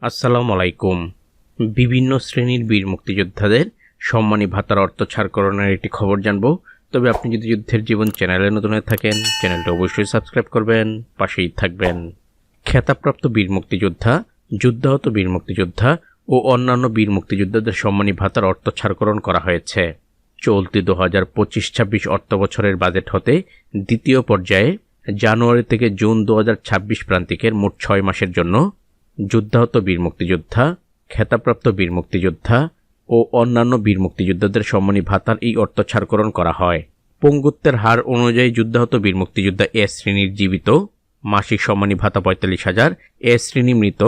আসসালামু আলাইকুম। বিভিন্ন শ্রেণীর বীর মুক্তিযোদ্ধাদের সম্মানী ভাতার অর্থ ছাড়করণের একটি খবর জানব। তবে আপনি যদি যুদ্ধের জীবন চ্যানেলে নতুন হয়ে থাকেন, চ্যানেলটা অবশ্যই সাবস্ক্রাইব করবেন, পাশেই থাকবেন। খেতাবপ্রাপ্ত বীর মুক্তিযোদ্ধা, যুদ্ধাহত বীর মুক্তিযোদ্ধা ও অন্যান্য বীর মুক্তিযোদ্ধাদের সম্মানী ভাতার অর্থ ছাড়করণ করা হয়েছে। চলতি 2025-26 অর্থ বছরের বাজেট হতে দ্বিতীয় পর্যায়ে জানুয়ারি থেকে জুন 2026 প্রান্তিকের মোট 6 মাসের জন্য যুদ্ধাহত বীর মুক্তিযোদ্ধা, খেতাবপ্রাপ্ত বীর মুক্তিযোদ্ধা ও অন্যান্য বীর মুক্তিযোদ্ধাদের সম্মানী ভাতার এই অর্থ ছাড়করণ করা হয়। পঙ্গুত্বের হার অনুযায়ী যুদ্ধাহত বীর মুক্তিযোদ্ধা এ শ্রেণীর জীবিত মাসিক সম্মানী ভাতা 45,000, এ শ্রেণী মৃত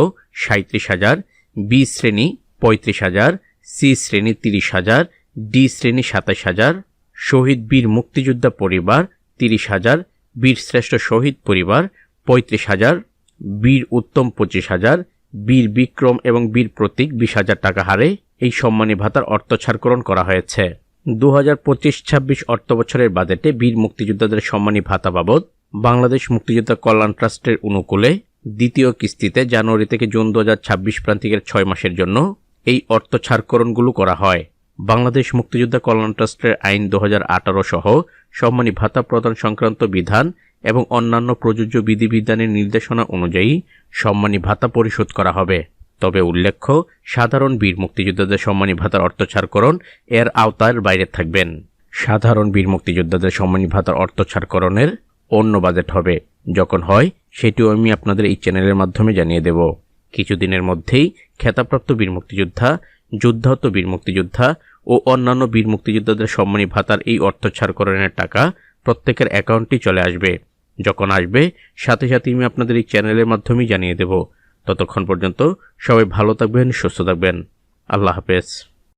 37,000, বি শ্রেণী 35,000, সি শ্রেণী 30,000, ডি শ্রেণী 27,000, শহীদ বীর মুক্তিযোদ্ধা পরিবার 30,000, বীর শ্রেষ্ঠ শহীদ পরিবার 35,000, বীর উত্তম 25,000, বীর বিক্রম এবং বীর প্রতীক 20,000 টাকা হারে এই সম্মানী ভাতার অর্থ ছাড়করণ করা হয়েছে। 2025-26 অর্থ বছরের বাজেটে বীর মুক্তিযোদ্ধাদের সম্মানী ভাতা বাবদ বাংলাদেশ মুক্তিযোদ্ধা কল্যাণ ট্রাস্টের অনুকূলে দ্বিতীয় কিস্তিতে জানুয়ারি থেকে জুন 2026 প্রান্তিকের 6 মাসের জন্য এই অর্থ ছাড়করণগুলো করা হয়। বাংলাদেশ মুক্তিযোদ্ধা কল্যাণ ট্রাস্টের আইন 2018 সহ সম্মানী ভাতা প্রদান সংক্রান্ত বিধান এবং অন্যান্য প্রযোজ্য বিধিবিধানের নির্দেশনা অনুযায়ী সম্মানী ভাতা পরিশোধ করা হবে। তবে উল্লেখ্য, সাধারণ বীর মুক্তিযোদ্ধাদের সম্মানী ভাতার অর্থ ছাড়করণ এর আওতার বাইরে থাকবেন। সাধারণ বীর মুক্তিযোদ্ধাদের সম্মানী ভাতার অর্থ ছাড়করণের অন্য বাজেট হবে, যখন হয় সেটিও আমি আপনাদের এই চ্যানেলের মাধ্যমে জানিয়ে দেব। কিছুদিনের মধ্যেই খেতাবপ্রাপ্ত বীর মুক্তিযোদ্ধা, যুদ্ধাহত বীর মুক্তিযোদ্ধা ও অন্যান্য বীর মুক্তিযোদ্ধাদের সম্মানী ভাতার এই অর্থ ছাড়করণের টাকা প্রত্যেকের অ্যাকাউন্টেই চলে আসবে। যখন আসবে সাথে সাথে আমি আপনাদের এই চ্যানেলের মাধ্যমেই জানিয়ে দেব। ততক্ষণ পর্যন্ত সবাই ভালো থাকবেন, সুস্থ থাকবেন। আল্লাহ হাফেজ।